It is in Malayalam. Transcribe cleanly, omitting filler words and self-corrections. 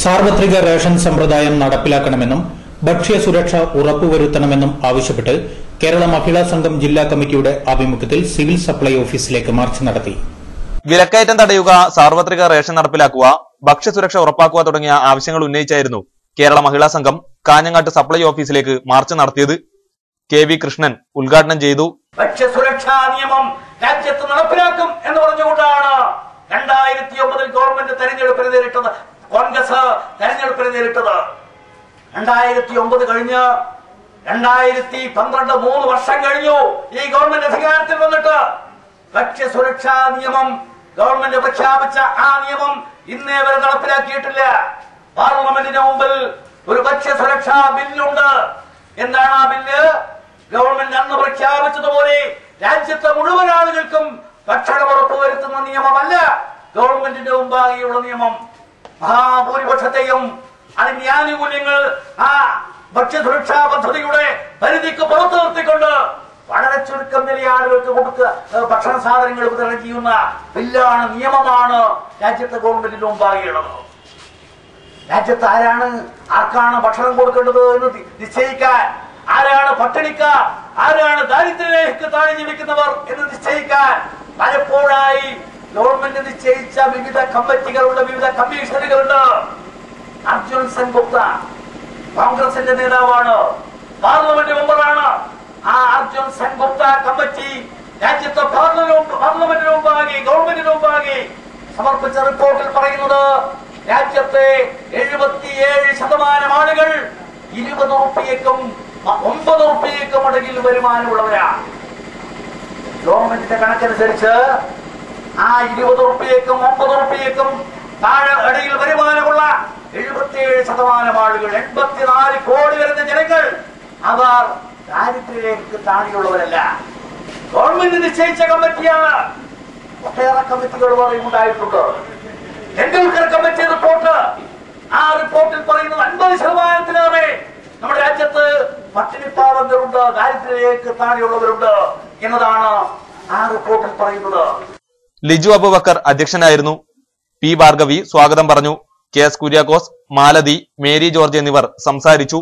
സാർവത്രിക റേഷൻ സമ്പ്രദായം നടപ്പിലാക്കണമെന്നും ഭക്ഷ്യസുരക്ഷ ഉറപ്പുവരുത്തണമെന്നും ആവശ്യപ്പെട്ട് കേരള മഹിളാ സംഘം ജില്ലാ കമ്മിറ്റിയുടെ ആഭിമുഖ്യത്തിൽ സിവിൽ സപ്ലൈ ഓഫീസിലേക്ക് മാർച്ച് നടത്തി. വിലക്കയറ്റം തടയുക, സാർവത്രിക റേഷൻ നടപ്പിലാക്കുക, ഭക്ഷ്യസുരക്ഷ ഉറപ്പാക്കുക തുടങ്ങിയ ആവശ്യങ്ങൾ ഉന്നയിച്ചായിരുന്നു കേരള മഹിളാ സംഘം കാഞ്ഞങ്ങാട്ട് സപ്ലൈ ഓഫീസിലേക്ക് മാർച്ച് നടത്തിയത്. KV കൃഷ്ണൻ ഉദ്ഘാടനം ചെയ്തു. ഭക്ഷ്യസുരക്ഷാ നിയമം രാജ്യത്ത് നടപ്പിലാക്കും എന്ന് പറഞ്ഞുകൊണ്ടാണ് 2009 ഗവൺമെന്റ് തെരഞ്ഞെടുപ്പിന് നേരിട്ടത്, കോൺഗ്രസ് തെരഞ്ഞെടുപ്പിന് നേരിട്ടത്. 2009 കഴിഞ്ഞ് 2012 3 വർഷം കഴിഞ്ഞു ഈ ഗവൺമെന്റ് അധികാരത്തിൽ വന്നിട്ട്. ഭക്ഷ്യസുരക്ഷാ നിയമം ഗവൺമെന്റ് പ്രഖ്യാപിച്ച ആ നിയമം ഇന്നേ വരെ നടപ്പിലാക്കിയിട്ടില്ല. പാർലമെന്റിന് മുമ്പിൽ ഒരു ഭക്ഷ്യസുരക്ഷാ ബില്ലുണ്ട്. എന്താണ് ആ ബില്ല്? ഗവൺമെന്റ് അന്ന് പ്രഖ്യാപിച്ചതുപോലെ രാജ്യത്തെ മുഴുവൻ ആളുകൾക്കും ഭക്ഷണം ഉറപ്പുവരുത്തുന്ന നിയമമല്ല ഗവൺമെന്റിന്റെ മുമ്പാകെയുള്ള നിയമം. മഹാഭൂരിപക്ഷത്തെയും അതിന്റെ ആനുകൂല്യങ്ങൾ ആ ഭക്ഷ്യസുരക്ഷാ പദ്ധതിയുടെ പരിധിക്ക് പുറത്തു നിർത്തിക്കൊണ്ട് വളരെ ചുരുക്കം വലിയ ആളുകൾക്ക് കൊടുക്കുക ഭക്ഷണ സാധനങ്ങൾ വിതരണം ചെയ്യുന്ന ബില്ലാണ്, നിയമമാണ് രാജ്യത്തെ ഗവൺമെന്റിന്റെ മുമ്പാകെയുള്ളത്. രാജ്യത്ത് ആർക്കാണ് ഭക്ഷണം കൊടുക്കേണ്ടത് എന്ന് നിശ്ചയിക്കാൻ, ആരാണ് പട്ടിണിക്കാർ, ആരാണ് ദാരിദ്ര്യരേഖയ്ക്ക് താഴെ ജീവിക്കുന്നവർ എന്ന് നിശ്ചയിക്കാൻ പലപ്പോഴായി ഗവൺമെന്റ് നിശ്ചയിച്ച വിവിധ കമ്മിറ്റികളുണ്ട്, വിവിധ കമ്മീഷനുകളുണ്ട്. അർജുൻ സെൻഗുപ്ത കോൺഗ്രസിന്റെ നേതാവാണ്, പാർലമെന്റ് മെമ്പറാണ്. ആ അർജുൻ സെൻഗുപ്ത കമ്മിറ്റി രാജ്യത്തെ പാർലമെന്റിന് മുമ്പാകെ ഗവൺമെന്റിന് മുമ്പാകെ സമർപ്പിച്ച റിപ്പോർട്ടിൽ പറയുന്നത് രാജ്യത്തെ 77% ആളുകൾ 20 റുപ്യക്കും 9 റുപ്യക്കും ഇടയിൽ വരുമാനമുള്ളവരാണ്. ഗവൺമെന്റിന്റെ കണക്കനുസരിച്ച് ആ 20 റുപ്യക്കും 9 റുപ്യക്കും താഴെ ഇടയിൽ വരുമാനമുള്ള 77% ആളുകൾ, 84 കോടി വരുന്ന ജനങ്ങൾ, അവർ ദാരിദ്ര്യരേഖയ്ക്ക് താഴെയുള്ളവരല്ല. ഗവൺമെന്റ് നിശ്ചയിച്ച കമ്മിറ്റിയാണ്. ഒട്ടേറെ കമ്മിറ്റികൾ ഉണ്ടായിട്ടുണ്ട്. ടെൻഡുൽക്കർ കമ്മിറ്റി റിപ്പോർട്ട്, ആ റിപ്പോർട്ടിൽ പറയുന്നത് 50%-ലേറെ നമ്മുടെ രാജ്യത്ത് പട്ടിണിപ്പാവങ്ങളുണ്ട്, ദാരിദ്ര്യരേഖയ്ക്ക് താഴെയുള്ളവരുണ്ട് എന്നതാണ് ആ റിപ്പോർട്ടിൽ പറയുന്നത്. ലിജു അബൂബക്കർ അധ്യക്ഷനായിരുന്നു. P ഭാർഗവി സ്വാഗതം പറഞ്ഞു. KS Kuriakose, Malathi, Mary George എന്നിവർ സംസാരിച്ചു.